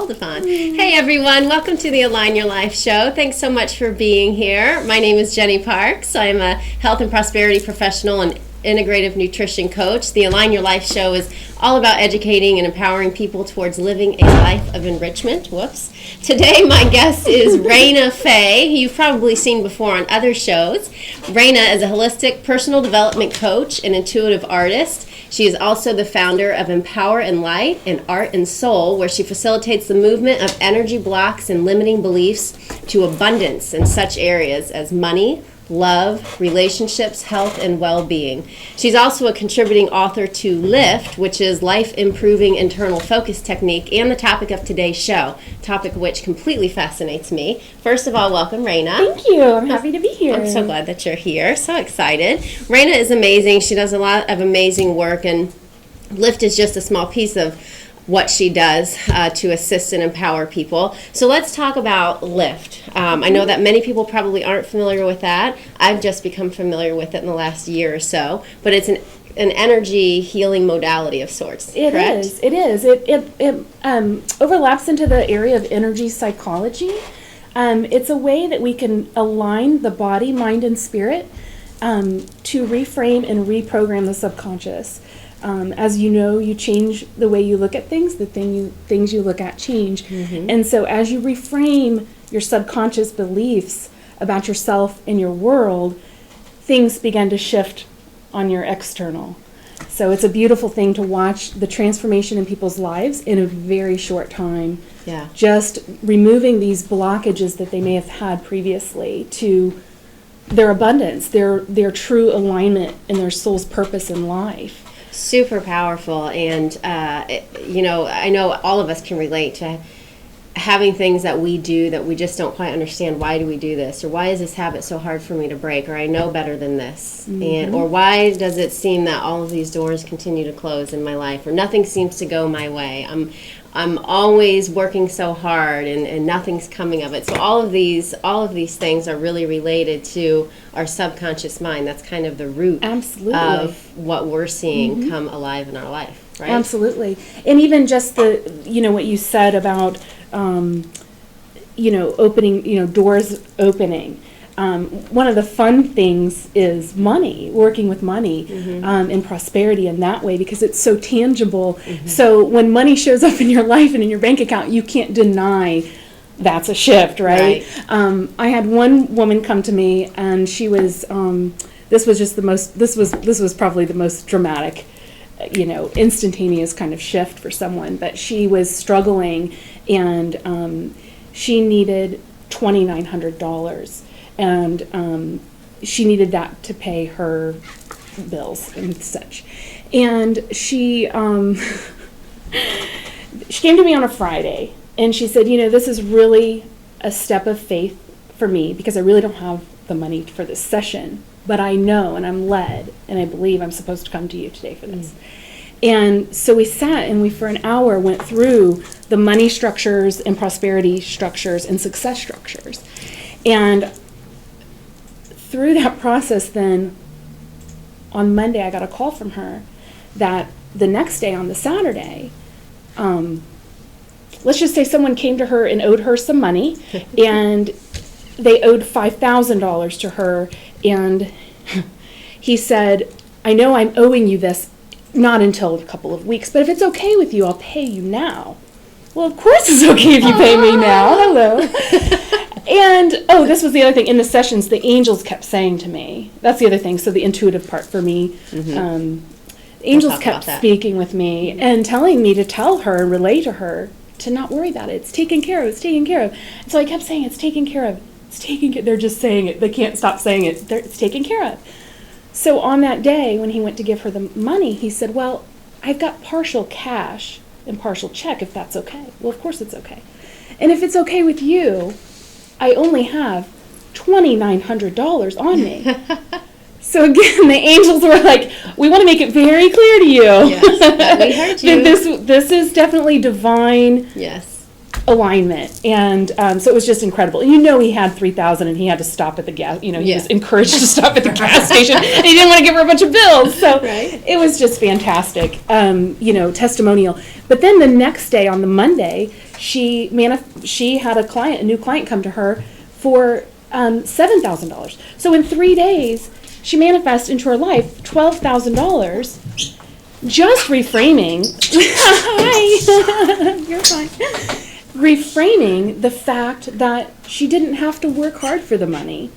called upon. Hey everyone, welcome to the Align Your Life show. Thanks so much for being here. My name is Jenny Parks. I'm a health and prosperity professional and integrative nutrition coach. The Align Your Life show is all about educating and empowering people towards living a life of enrichment. Whoops. Today my guest is Raina Fay, who you've probably seen before on other shows. Raina is a holistic personal development coach and intuitive artist. She is also the founder of Empower and Light and Art and Soul, where she facilitates the movement of energy blocks and limiting beliefs to abundance in such areas as money, love, relationships, health, and well-being. She's also a contributing author to LIIFT, which is Life Improving Internal Focus Technique, and the topic of today's show, topic which completely fascinates me. First of all, welcome, Raina. Thank you. I'm happy to be here. I'm so glad that you're here. So excited. Raina is amazing. She does a lot of amazing work, and LIIFT is just a small piece of what she does to assist and empower people. So let's talk about LIIFT. I know that many people probably aren't familiar with that. I've just become familiar with it in the last year or so, but it's an energy healing modality of sorts, correct? It is. It overlaps into the area of energy psychology. It's a way that we can align the body, mind, and spirit to reframe and reprogram the subconscious. As you know, you change the way you look at things, things you look at change. Mm-hmm. And so as you reframe your subconscious beliefs about yourself and your world, things begin to shift on your external. So it's a beautiful thing to watch the transformation in people's lives in a very short time. Yeah. Just removing these blockages that they may have had previously to their abundance, their true alignment and their soul's purpose in life. Super powerful, and I know all of us can relate to having things that we do that we just don't quite understand. Why do we do this, or why is this habit so hard for me to break, or I know better than this, mm-hmm. or why does it seem that all of these doors continue to close in my life, or nothing seems to go my way. I'm always working so hard and nothing's coming of it. So all of these things are really related to our subconscious mind. That's kind of the root Absolutely. Of what we're seeing mm-hmm. come alive in our life, right? Absolutely. And even just what you said about, opening, doors opening. One of the fun things is money, working with money, mm-hmm. And prosperity in that way, because it's so tangible. Mm-hmm. So when money shows up in your life and in your bank account, you can't deny that's a shift, right? I had one woman come to me, and she was, this was probably the most dramatic, instantaneous kind of shift for someone, but she was struggling, and she needed $2,900. And she needed that to pay her bills and such. And she came to me on a Friday, and she said, this is really a step of faith for me, because I really don't have the money for this session, but I know and I'm led and I believe I'm supposed to come to you today for this. And so we sat and we for an hour went through the money structures and prosperity structures and success structures. And through that process, then, on Monday, I got a call from her that the next day, on the Saturday, let's just say someone came to her and owed her some money, and they owed $5,000 to her, and he said, I know I'm owing you this, not until a couple of weeks, but if it's okay with you, I'll pay you now. Well, of course it's okay if you pay me now. Hello. And, this was the other thing. In the sessions, the angels kept saying to me, that's the other thing, so the intuitive part for me, mm-hmm. Angels kept speaking with me mm-hmm. and telling me to tell her and relay to her to not worry about it. It's taken care of. It's taken care of. And so I kept saying, it's taken care of. It's taken care of. They're just saying it. They can't stop saying it. It's taken care of. So on that day, when he went to give her the money, he said, well, I've got partial cash and partial check, if that's okay. Well, of course it's okay. And if it's okay with you, I only have $2,900 on me. So again, the angels were like, we want to make it very clear to you. Yes, we heard you. that this is definitely divine alignment. And so it was just incredible. He had $3,000 and he had to stop at the gas. He was encouraged to stop at the gas station. And he didn't want to give her a bunch of bills. So it was just fantastic, testimonial. But then the next day on the Monday, she had a new client come to her for $7,000. So in 3 days, she manifested into her life $12,000. Just reframing. Hi, you're fine. Reframing the fact that she didn't have to work hard for the money,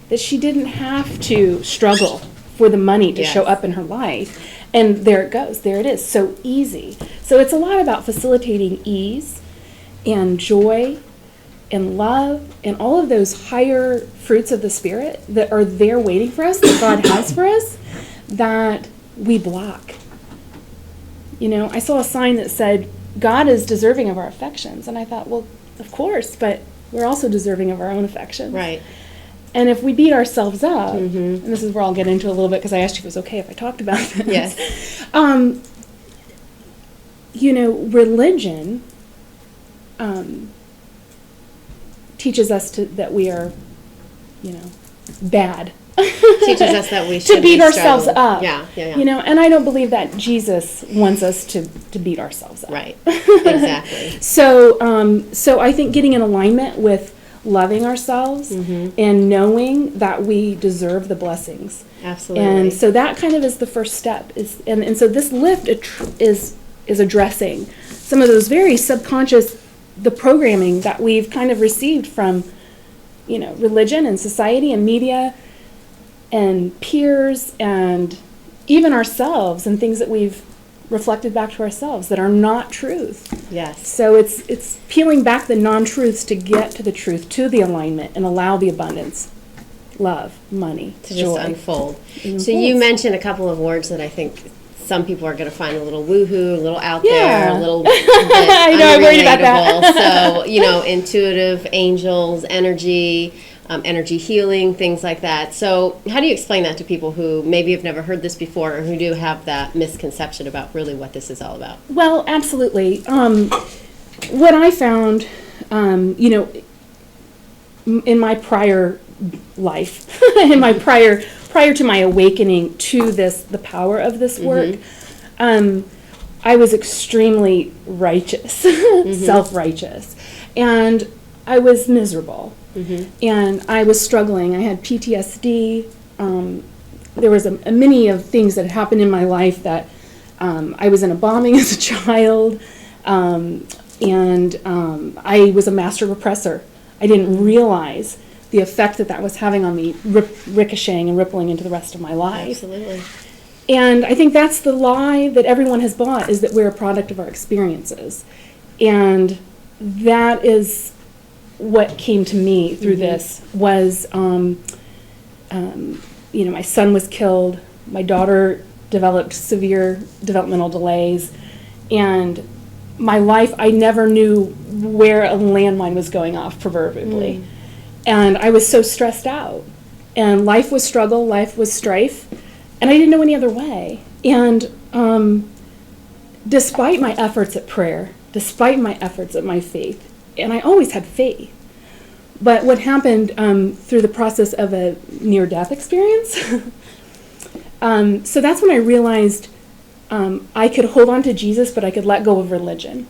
that she didn't have to struggle for the money to show up in her life. And there it goes. There it is. So easy. So it's a lot about facilitating ease and joy and love and all of those higher fruits of the Spirit that are there waiting for us, that God has for us, that we block. I saw a sign that said, God is deserving of our affections. And I thought, well, of course, but we're also deserving of our own affections. Right. And if we beat ourselves up, and this is where I'll get into a little bit because I asked you if it was okay if I talked about this. Yes. Religion teaches us that we are, bad. Teaches us that we should to beat ourselves up. Yeah. And I don't believe that Jesus wants us to beat ourselves up. Right. Exactly. So I think getting in alignment with loving ourselves and knowing that we deserve the blessings. Absolutely. And so that kind of is the first step. And so this LIIFT is addressing some of those very subconscious, the programming that we've kind of received from, religion and society and media and peers and even ourselves and things that we've reflected back to ourselves that are not truth. Yes. So it's peeling back the non-truths to get to the truth, to the alignment, and allow the abundance, love, money, to joy. just unfold. So you mentioned a couple of words that I think some people are going to find a little woohoo, a little out there, a little bit I know, I'm worried about that. So, intuitive, angels, energy healing, things like that. So how do you explain that to people who maybe have never heard this before or who do have that misconception about really what this is all about? Well, absolutely. What I found, in my prior life, prior to my awakening to the power of this work, I was extremely righteous, self-righteous, and I was miserable. And I was struggling. I had PTSD. There was a many of things that had happened in my life that I was in a bombing as a child, and I was a master repressor. I didn't realize the effect that was having on me, ricocheting and rippling into the rest of my life. Absolutely. And I think that's the lie that everyone has bought, is that we're a product of our experiences. And that is what came to me through this was, my son was killed, my daughter developed severe developmental delays, and my life, I never knew where a landmine was going off, proverbially. And I was so stressed out. And life was struggle, life was strife, and I didn't know any other way. And despite my efforts at prayer, despite my efforts at my faith, and I always had faith. But what happened through the process of a near-death experience, so that's when I realized I could hold on to Jesus, but I could let go of religion.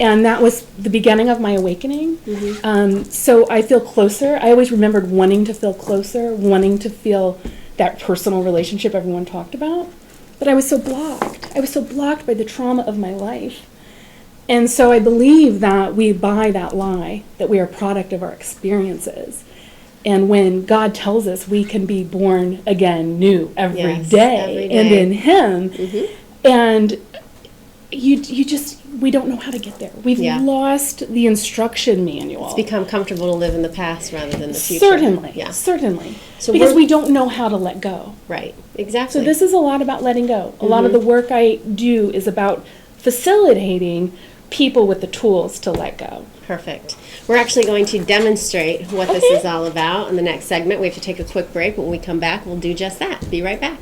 And that was the beginning of my awakening. So I feel closer. I always remembered wanting to feel closer, wanting to feel that personal relationship everyone talked about. But I was so blocked. I was so blocked by the trauma of my life. And so I believe that we buy that lie, that we are a product of our experiences. And when God tells us we can be born again new every day, and in Him, and we don't know how to get there. We've lost the instruction manual. It's become comfortable to live in the past rather than the future. Certainly. So because we don't know how to let go. Right, exactly. So this is a lot about letting go. A lot of the work I do is about facilitating people with the tools to let go. Perfect. We're actually going to demonstrate what this is all about in the next segment. We have to take a quick break, but when we come back, we'll do just that. Be right back.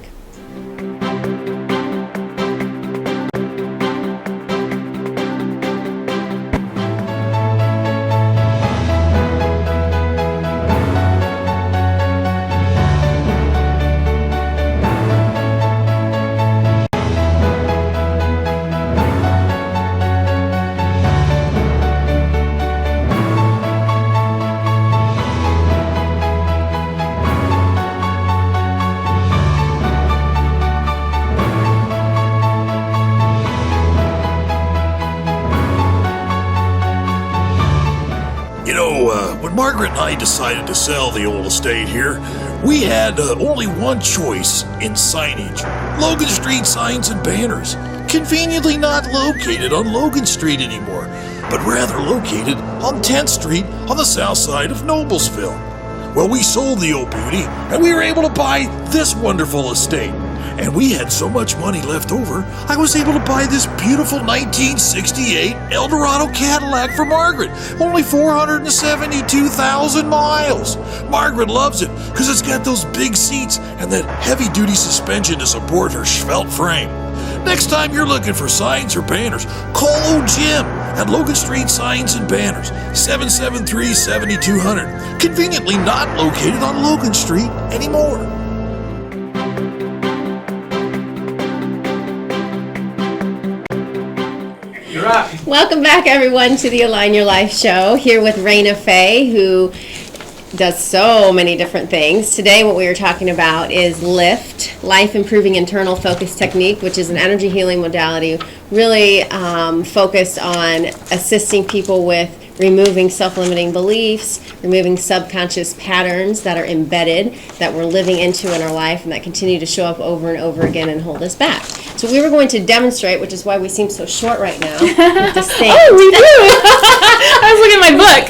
When Margaret and I decided to sell the old estate here, we had only one choice in signage. Logan Street signs and banners. Conveniently not located on Logan Street anymore, but rather located on 10th Street on the south side of Noblesville. Well, we sold the old beauty, and we were able to buy this wonderful estate. And we had so much money left over, I was able to buy this beautiful 1968 Eldorado Cadillac for Margaret. Only 472,000 miles. Margaret loves it because it's got those big seats and that heavy-duty suspension to support her svelte frame. Next time you're looking for signs or banners, call old Jim at Logan Street Signs and Banners, 773-7200. Conveniently not located on Logan Street anymore. Welcome back, everyone, to the Align Your Life show, here with Raina Fay, who does so many different things. Today, what we are talking about is LIIFT, Life Improving Internal Focus Technique, which is an energy healing modality really focused on assisting people with removing self-limiting beliefs, removing subconscious patterns that are embedded, that we're living into in our life, and that continue to show up over and over again and hold us back. So we were going to demonstrate, which is why we seem so short right now, with this thing. Oh, we do! I was looking at my book.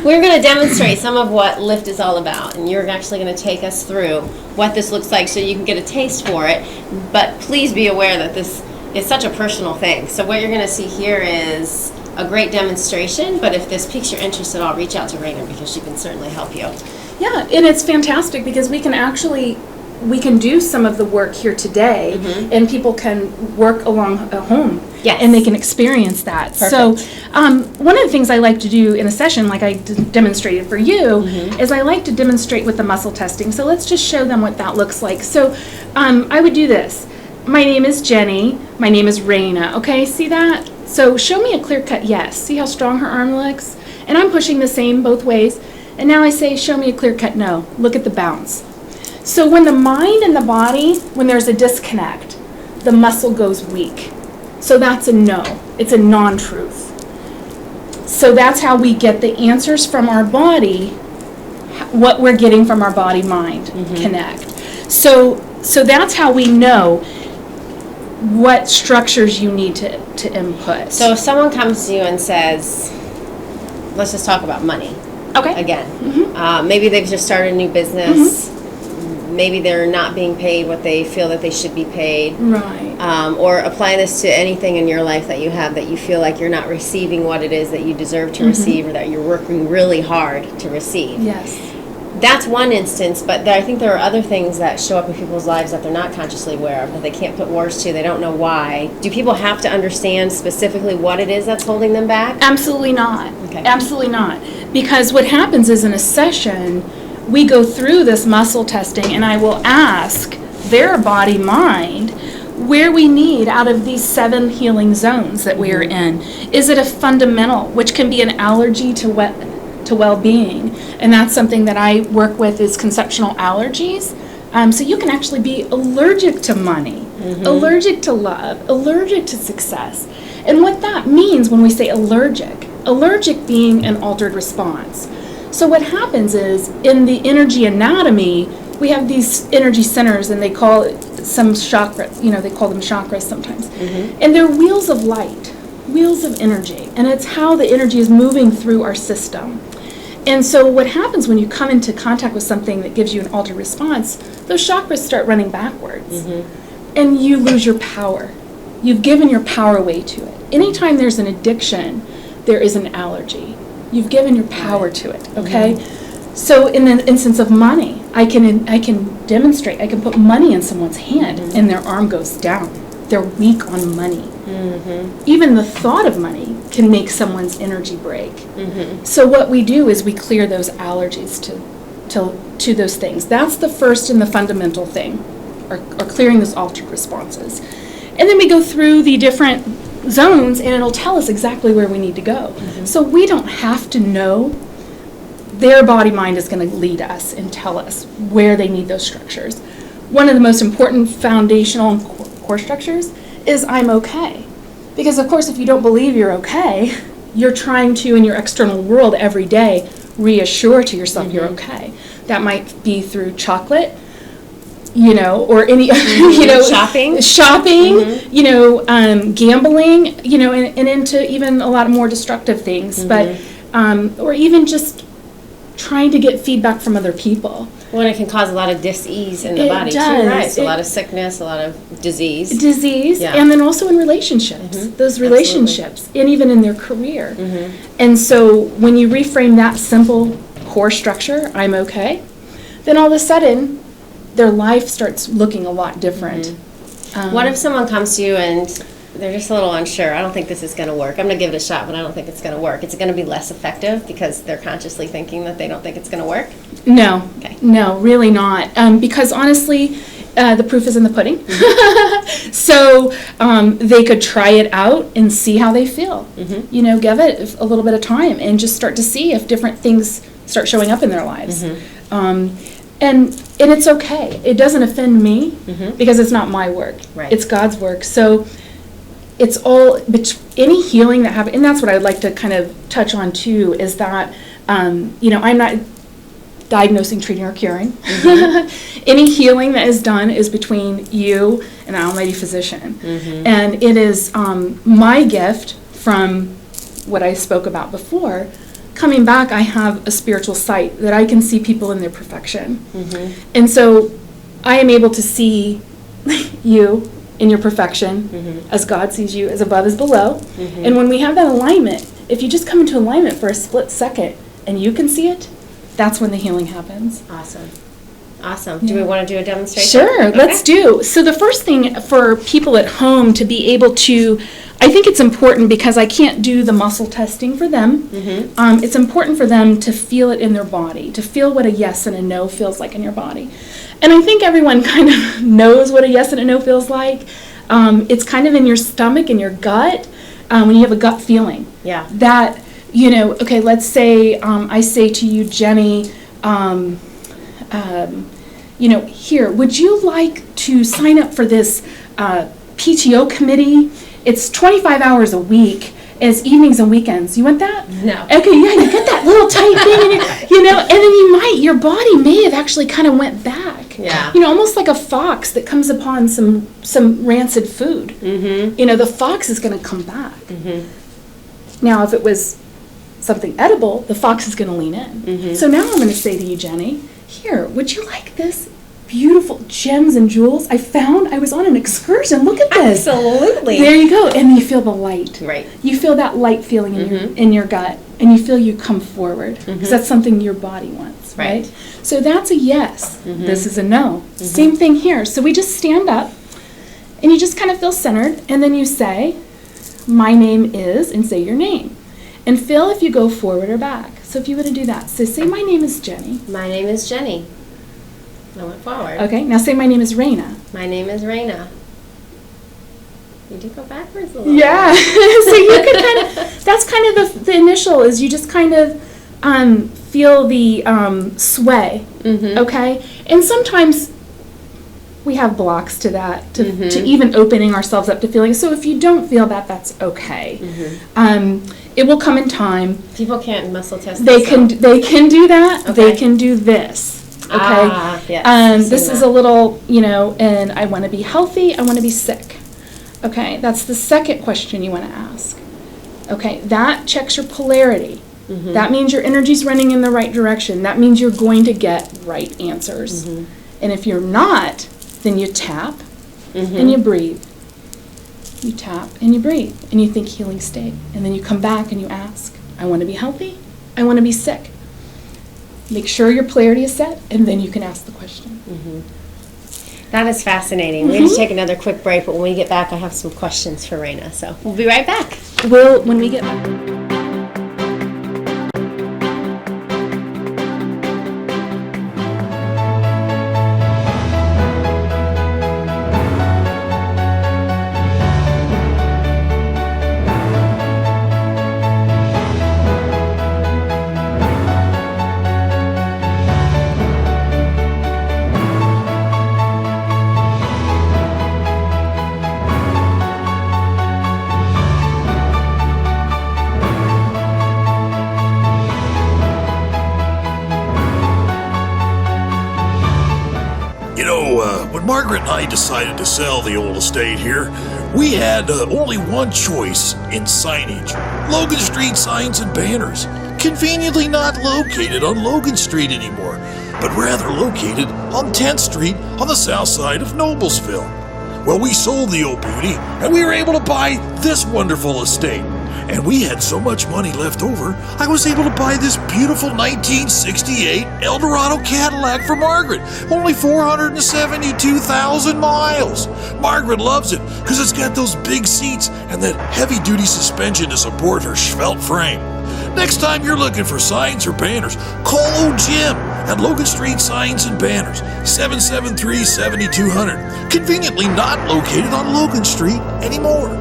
We're going to demonstrate some of what LIIFT is all about, and you're actually going to take us through what this looks like so you can get a taste for it. But please be aware that this is such a personal thing. So what you're going to see here is a great demonstration, but if this piques your interest at all, reach out to Raina because she can certainly help you. Yeah, and it's fantastic because we can do some of the work here today, and people can work along at home. Yes. And they can experience that. Perfect. So one of the things I like to do in a session, like I demonstrated for you, is I like to demonstrate with the muscle testing. So let's just show them what that looks like. So I would do this. My name is Jenny. My name is Raina. Okay, see that? So show me a clear-cut yes. See how strong her arm looks? And I'm pushing the same both ways. And now I say, show me a clear-cut no. Look at the bounce. So when the mind and the body, when there's a disconnect, the muscle goes weak. So that's a no. It's a non-truth. So that's how we get the answers from our body, what we're getting from our body-mind connect. So that's how we know what structures you need to input. So if someone comes to you and says, let's just talk about money. Okay. Again, maybe they've just started a new business. Maybe they're not being paid what they feel that they should be paid. Right. Or apply this to anything in your life that you have that you feel like you're not receiving what it is that you deserve to receive, or that you're working really hard to receive. Yes. That's one instance, but I think there are other things that show up in people's lives that they're not consciously aware of, that they can't put words to, they don't know why. Do people have to understand specifically what it is that's holding them back? Absolutely not. Okay. Absolutely not. Because what happens is in a session, we go through this muscle testing, and I will ask their body-mind where we need out of these 7 healing zones that we are in. Is it a fundamental, which can be an allergy to well-being, and that's something that I work with is conceptual allergies. So you can actually be allergic to money, allergic to love, allergic to success. And what that means when we say allergic being an altered response. So what happens is in the energy anatomy, we have these energy centers, and they call it some chakras, they call them chakras sometimes. And they're wheels of light, wheels of energy, and it's how the energy is moving through our system. And so what happens when you come into contact with something that gives you an altered response, those chakras start running backwards. And you lose your power. You've given your power away to it. Anytime there's an addiction, there is an allergy. You've given your power to it, okay? So in the instance of money, I can demonstrate, I can put money in someone's hand and their arm goes down. They're weak on money. Even the thought of money can make someone's energy break. So what we do is we clear those allergies to those things. That's the first and the fundamental thing, or clearing those altered responses. And then we go through the different zones, and it'll tell us exactly where we need to go. So we don't have to know. Their body-mind is going to lead us and tell us where they need those structures. One of the most important foundational core structures is I'm okay. Because, of course, if you don't believe you're okay, you're trying to, in your external world every day, reassure to yourself you're okay. That might be through chocolate, or any, Shopping, gambling, and into even a lot more destructive things, but, or even just trying to get feedback from other people. Well, it can cause a lot of dis-ease in the body too, right? So a lot of sickness, a lot of disease. Yeah. And then also in relationships, those relationships, and even in their career. And so when you reframe that simple core structure, I'm okay, then all of a sudden their life starts looking a lot different. What if someone comes to you and they're just a little unsure? I don't think this is going to work. I'm going to give it a shot, but I don't think it's going to work. Is it going to be less effective because they're consciously thinking that they don't think it's going to work? No. Okay. No, really not. Because honestly, the proof is in the pudding. So they could try it out and see how they feel. Give it a little bit of time and just start to see if different things start showing up in their lives. And it's okay. It doesn't offend me because it's not my work. Right. It's God's work. So it's all, any healing that happens, and that's what I'd like to kind of touch on too, is that, I'm not diagnosing, treating, or curing. Any healing that is done is between you and the Almighty Physician. And it is my gift from what I spoke about before. Coming back, I have a spiritual sight that I can see people in their perfection. And so I am able to see you in your perfection as God sees you, as above as below. And when we have that alignment, if you just come into alignment for a split second and you can see it, that's when the healing happens. Awesome. Do we want to do a demonstration? Sure, let's do. So the first thing for people at home to be able to, I think it's important because I can't do the muscle testing for them. It's important for them to feel it in their body, to feel what a yes and a no feels like in your body. And I think everyone kind of knows what a yes and a no feels like. It's kind of in your stomach, in your gut, when you have a gut feeling. Yeah. That, okay, let's say I say to you, Jenny, here, would you like to sign up for this PTO committee? It's 25 hours a week. It's evenings and weekends. You want that? No. Okay, yeah, you get that little tight thing, and then your body may have actually kind of went back. Yeah. Almost like a fox that comes upon some rancid food. The fox is going to come back. Now, if it was something edible, the fox is going to lean in. So now I'm going to say to you, Jenny, here, would you like this beautiful gems and jewels I found? I was on an excursion. Look at this. Absolutely. There you go. And you feel the light. Right. You feel that light feeling in your gut, and you feel you come forward because that's something your body wants, right? So that's a yes. This is a no. Same thing here. So we just stand up, and you just kind of feel centered, and then you say, my name is, and say your name. And feel if you go forward or back. So if you were to do that, so say, my name is Jenny. My name is Jenny. I went forward. Okay, now say, my name is Raina. My name is Raina. You do go backwards a little. Yeah. So you could kind of, that's kind of the initial, is you just kind of feel the sway, okay? And sometimes we have blocks to that, to even opening ourselves up to feeling. So if you don't feel that, that's okay. It will come in time. People can't muscle test They can do that. Okay. They can do this. Okay. Yes. This is a little, and I want to be healthy. I want to be sick. Okay. That's the second question you want to ask. Okay. That checks your polarity. That means your energy's running in the right direction. That means you're going to get right answers. And if you're not, then you tap and you breathe. You tap and you breathe and you think healing state. And then you come back and you ask, I want to be healthy. I want to be sick. Make sure your polarity is set, and then you can ask the question. That is fascinating. We're going to take another quick break, but when we get back, I have some questions for Raina. So we'll be right back. When we get back. When Margaret and I decided to sell the old estate here, we had only one choice in signage. Logan Street signs and banners. Conveniently not located on Logan Street anymore, but rather located on 10th Street on the south side of Noblesville. Well, we sold the old beauty, and we were able to buy this wonderful estate. And we had so much money left over, I was able to buy this beautiful 1968 Eldorado Cadillac for Margaret. Only 472,000 miles. Margaret loves it because it's got those big seats and that heavy-duty suspension to support her svelte frame. Next time you're looking for signs or banners, call old Jim at Logan Street Signs and Banners, 773-7200. Conveniently not located on Logan Street anymore.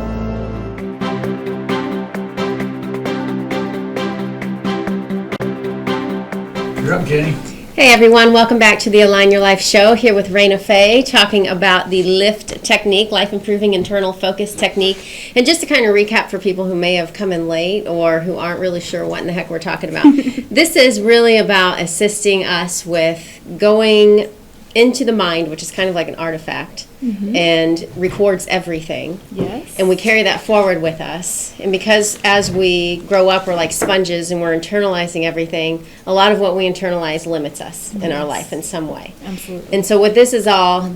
You're up, Jenny. Hey everyone, welcome back to the Align Your Life show, here with Raina Fay, talking about the LIIFT technique, life improving internal focus technique. And just to kind of recap for people who may have come in late or who aren't really sure what in the heck we're talking about, this is really about assisting us with going into the mind, which is kind of like an artifact, and records everything. Yes. And we carry that forward with us. And because as we grow up, we're like sponges and we're internalizing everything, a lot of what we internalize limits us in our life in some way. Absolutely. And so what this is all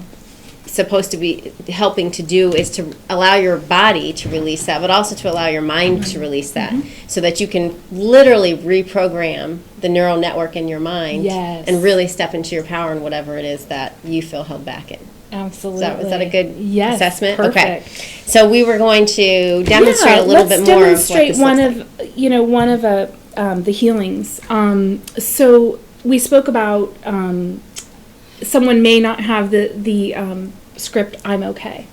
supposed to be helping to do is to allow your body to release that, but also to allow your mind to release that, so that you can literally reprogram the neural network in your mind. Yes. And really step into your power in whatever it is that you feel held back in. Absolutely. Is that a good assessment? Perfect. Okay. So we were going to demonstrate a little bit more of what this demonstrate one looks like. one of the healings. So we spoke about someone may not have the script "I'm okay."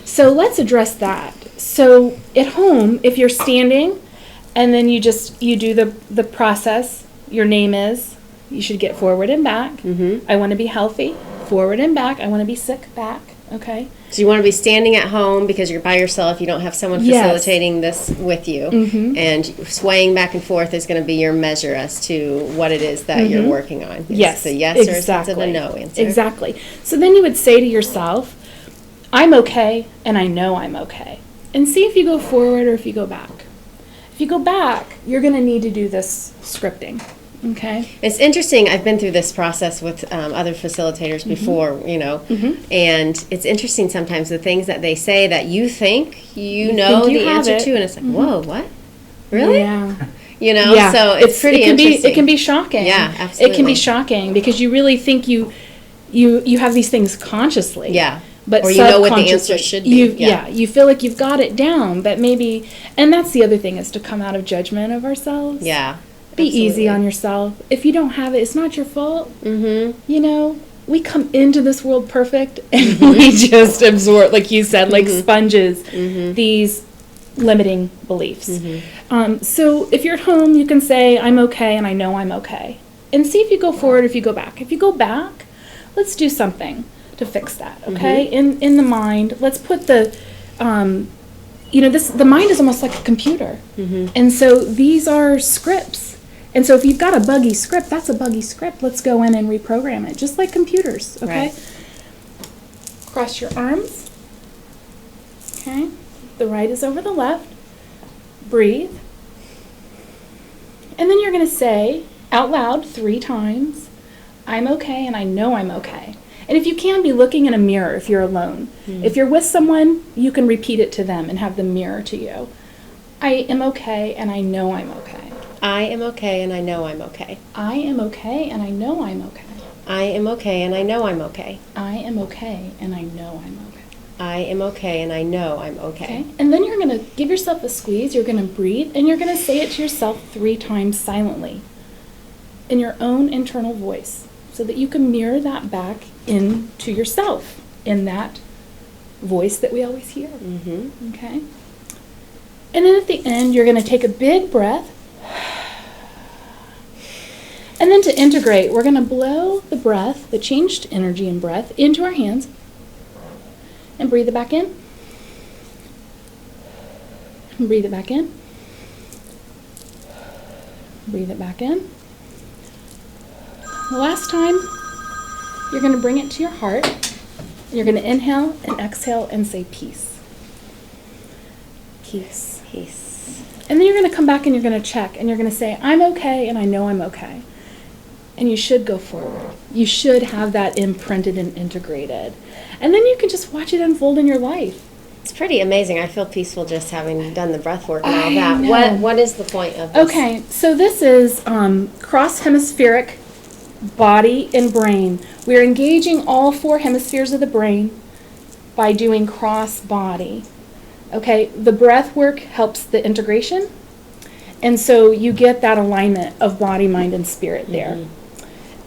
So let's address that. So at home, if you're standing, and then you do the process. Your name is. You should get forward and back. I want to be healthy. Forward and back. I want to be sick. Back. Okay. So you want to be standing at home because you're by yourself. You don't have someone facilitating this with you. And swaying back and forth is going to be your measure as to what it is that you're working on. Yes. It's a yes exactly. or a no answer. Exactly. So then you would say to yourself, I'm okay and I know I'm okay. And see if you go forward or if you go back. If you go back, you're going to need to do this scripting. Okay. It's interesting. I've been through this process with other facilitators before, and it's interesting sometimes the things that they say that you think you know the answer to, and it's like, whoa, what? Really? Yeah. Yeah. So it's pretty interesting. It can be shocking. Yeah, absolutely. It can be shocking because you really think you have these things consciously. Yeah. But or you know what the answer should be. You feel like you've got it down, but maybe, and that's the other thing, is to come out of judgment of ourselves. Yeah. Be easy on yourself. If you don't have it, it's not your fault. We come into this world perfect, and we just absorb, like you said, like sponges, these limiting beliefs. So if you're at home, you can say, I'm okay, and I know I'm okay. And see if you go forward, if you go back. If you go back, let's do something to fix that, okay? In the mind, let's put the... the mind is almost like a computer. And so these are scripts. And so if you've got a buggy script, that's a buggy script. Let's go in and reprogram it, just like computers, okay? Right. Cross your arms. Okay. The right is over the left. Breathe. And then you're going to say out loud 3 times, I'm okay and I know I'm okay. And if you can, be looking in a mirror if you're alone. If you're with someone, you can repeat it to them and have them mirror to you. I am okay and I know I'm okay. I am okay and I know I'm okay. I am okay and I know I'm okay. I am okay and I know I'm okay. I am okay and I know I'm okay. I am okay and I know I'm okay. And then you're going to give yourself a squeeze, you're going to breathe, and you're going to say it to yourself 3 times silently in your own internal voice so that you can mirror that back into yourself in that voice that we always hear. Okay? And then at the end, you're going to take a big breath. And then to integrate, we're going to blow the breath, the changed energy and breath, into our hands. And breathe it back in. And breathe it back in. Breathe it back in. The last time, you're going to bring it to your heart. You're going to inhale and exhale and say peace. Peace. Peace. And then you're going to come back and you're going to check and you're going to say, I'm okay and I know I'm okay. And you should go forward. You should have that imprinted and integrated. And then you can just watch it unfold in your life. It's pretty amazing. I feel peaceful just having done the breath work and all I that. know. What is the point of this? Okay, so this is cross-hemispheric body and brain. We're engaging all 4 hemispheres of the brain by doing cross-body. Okay, the breath work helps the integration. And so you get that alignment of body, mind, and spirit there. Mm-hmm.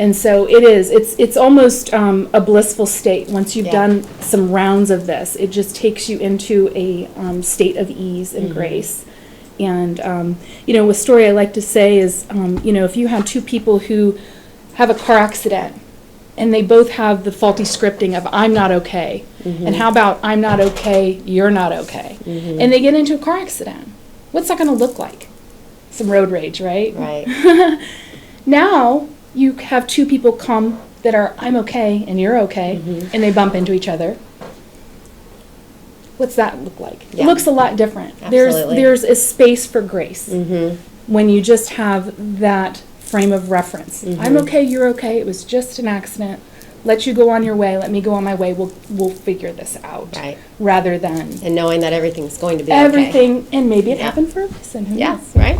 And so it's almost a blissful state. Once you've done some rounds of this, it just takes you into a state of ease and grace. And, a story I like to say is, if you had 2 people who have a car accident and they both have the faulty scripting of I'm not okay, and how about I'm not okay, you're not okay, and they get into a car accident, what's that going to look like? Some road rage, right? Right. Now you have 2 people come that are I'm okay and you're okay, and they bump into each other. What's that look like? Yeah. It looks a lot different. Absolutely. There's a space for grace when you just have that frame of reference. I'm okay, you're okay. It was just an accident. Let you go on your way. Let me go on my way. We'll figure this out. Right. Rather than And knowing that everything's going to be everything, and maybe it happened for a reason. Who knows? right?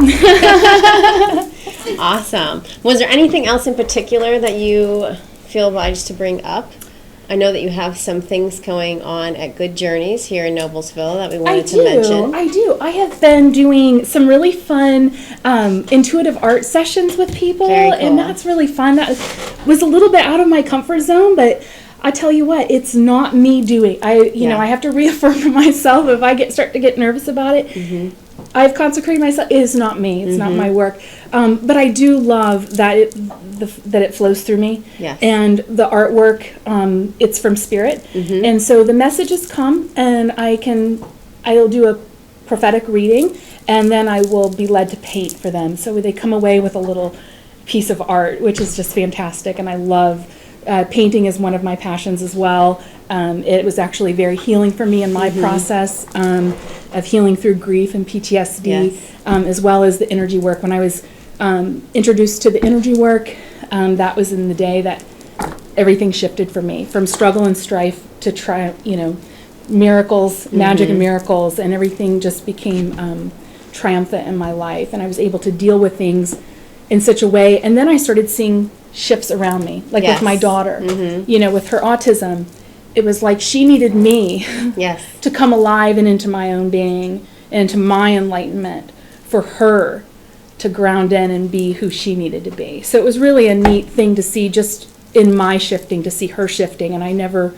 Awesome. Was there anything else in particular that you feel obliged to bring up? I know that you have some things going on at Good Journeys here in Noblesville that we wanted to mention. I do. I have been doing some really fun intuitive art sessions with people, Very cool. and that's really fun. That was a little bit out of my comfort zone, but I tell you what, it's not me doing. I have to reaffirm to myself if I start to get nervous about it. I've consecrated myself. It is not me. It's not my work. But I do love that it flows through me. Yes. And the artwork, it's from spirit. And so the messages come, and I'll do a prophetic reading, and then I will be led to paint for them. So they come away with a little piece of art, which is just fantastic. And I love painting is one of my passions as well. It was actually very healing for me in my process of healing through grief and PTSD, as well as the energy work. When I was introduced to the energy work, that was in the day that everything shifted for me, from struggle and strife to miracles, magic and miracles, and everything just became triumphant in my life. And I was able to deal with things in such a way. And then I started seeing shifts around me, like with my daughter, with her autism. It was like she needed me to come alive and into my own being, and into my enlightenment, for her to ground in and be who she needed to be. So it was really a neat thing to see, just in my shifting, to see her shifting. And I never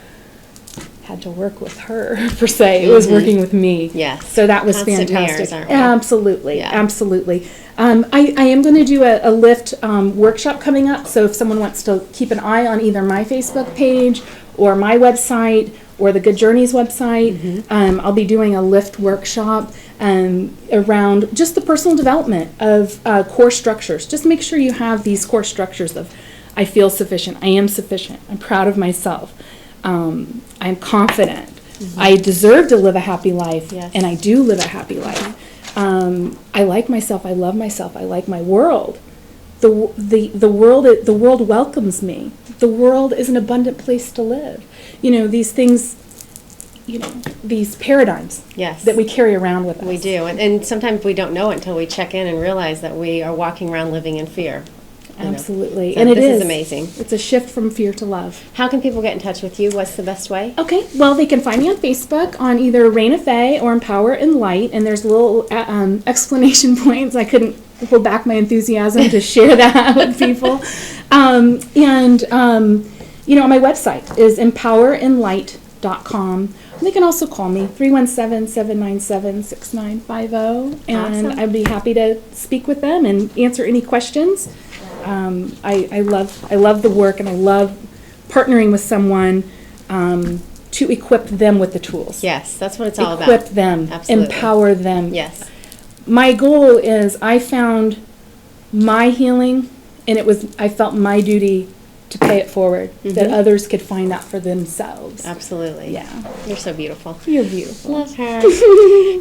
had to work with her, per se. It was working with me. Yes. So that was Constant fantastic. mirrors, aren't we? Absolutely. Absolutely. I am going to do a LIIFT workshop coming up. So if someone wants to keep an eye on either my Facebook page or my website or the Good Journeys website, I'll be doing a LIIFT workshop around just the personal development of core structures. Just make sure you have these core structures of I feel sufficient, I am sufficient, I'm proud of myself, I'm confident, I deserve to live a happy life, and I do live a happy life. I like myself, I love myself, I like my world. The world welcomes me. The world is an abundant place to live. These things, these paradigms that we carry around with us. We do. And sometimes we don't know it until we check in and realize that we are walking around living in fear. Absolutely. So and this is amazing. It's a shift from fear to love. How can people get in touch with you? What's the best way? Okay. Well, they can find me on Facebook on either Raina Fay or Empower and Light, and there's little explanation points. I couldn't hold back my enthusiasm to share that with people. My website is empowerandlight.com. They can also call me, 317-797-6950, and Awesome. I'd be happy to speak with them and answer any questions. I love the work, and I love partnering with someone to equip them with the tools. Yes, that's what it's all about. Equip them, Absolutely. empower them. Yes. My goal is I found my healing, and I felt my duty to pay it forward, that others could find that for themselves. Absolutely. Yeah. You're so beautiful. You're beautiful. Love her.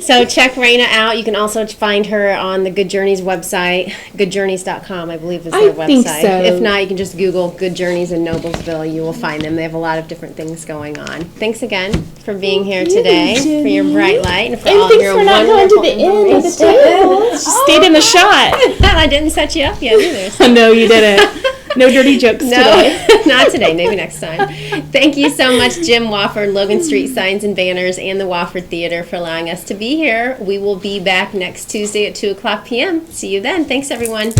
So check Raina out. You can also find her on the Good Journeys website. Goodjourneys.com, I believe, is their I website. think so. If not, you can just Google Good Journeys in Noblesville. You will find them. They have a lot of different things going on. Thanks again for being here today, for your bright light, and for all thanks your for not going to wonderful the end of the information. table. She stayed in the shot. I didn't set you up yet either. So. No, you didn't. No dirty jokes today. No, not today. Maybe next time. Thank you so much, Jim Wofford, Logan Street Signs and Banners, and the Wofford Theater for allowing us to be here. We will be back next Tuesday at 2 o'clock p.m. See you then. Thanks, everyone.